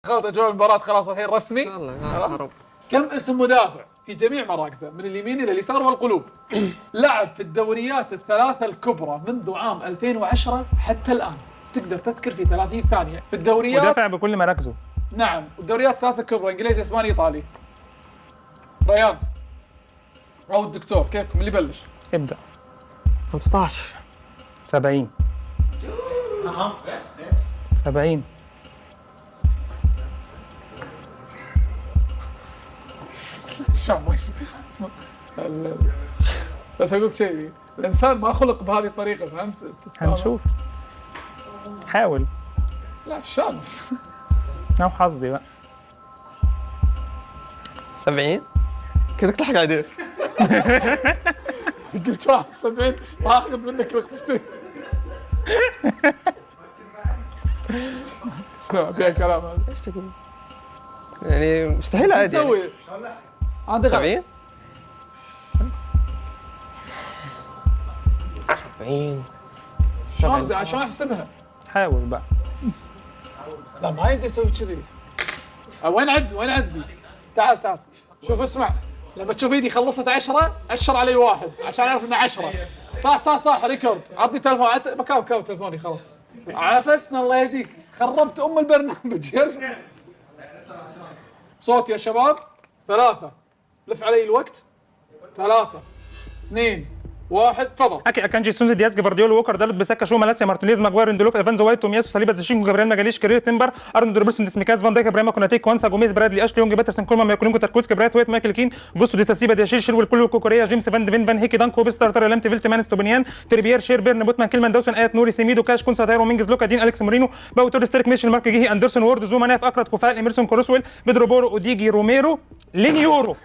دخلت اجواء المباراة خلاص الحين رسمي. ان شاء الله يا رب. كم اسم مدافع في جميع مراكزه من اليمين الى اليسار والقلوب لعب في الدوريات الثلاثة الكبرى منذ عام 2010 حتى الآن؟ تقدر تذكر في 30 ثانية في الدوريات. مدافع بكل مراكزه. نعم، والدوريات الثلاثة الكبرى انجليزي اسباني ايطالي. ريان او الدكتور كيفكم اللي يبلش؟ ابدأ. 15. 70. 70. الشعب ما بس اقول لك شيء، الانسان ما خلق بهذه الطريقة، فهمت؟ هنشوف. حاول. لا شان. أو حظي بقى. 70. كذا تلحق عليك. قلت 71 ما اخذ منك نقطتين. اسمع فيها كلام هذا. ايش تقول؟ يعني مستحيل عادي. تسوي عندك 70. 70. عشان احسبها. حاول بقى. لا ما يمدي اسوي كذي. وين عدي؟ تعال شوف اسمع، لما تشوف ايدي خلصت 10 اشر علي واحد عشان اعرف انه 10. صح ريكورد. عطني تلفون بكاو تلفوني خلاص. عافسنا الله يهديك، خربت البرنامج. صوت يا شباب. 3 لف علي الوقت. 3 2 1 تفضل. اكانجي سونز دياز جفارديول ووكر دالوت بسكا شو مالاسيا مارتينيز ماجواير اندلوف ايفانز وايت تومياسو ساليبا زيشينكو جابريل ماجاليش كارير تمبر ارنولد روبرتسون ديسميكاز فان دايك ابراهيم كوناتي كوانسا جوميز برادلي اشلي يونج باترسون كولمان مايكولينكو تاركوسكي برايت ويت مايكل كين جوستو ديساسيبا دياشيل شيلويل كولو كوكوريا جيمس فان هيكي دانكو بيستر ترى لامتي فيلت مان ستوبنيان تريبيير شير بيرن بوتمان كيلمان داوسون ايت نوري سيميدو كاش كونسا تايرو مينجز لوكا دين اليكس مورينو باو توريس تريك ميشن مارك جيهي اندرسون وورد زوما ناف اكرت كوفال ايمرسون كوروسويل بيدرو بورو اوديجي روميرو لينيورو.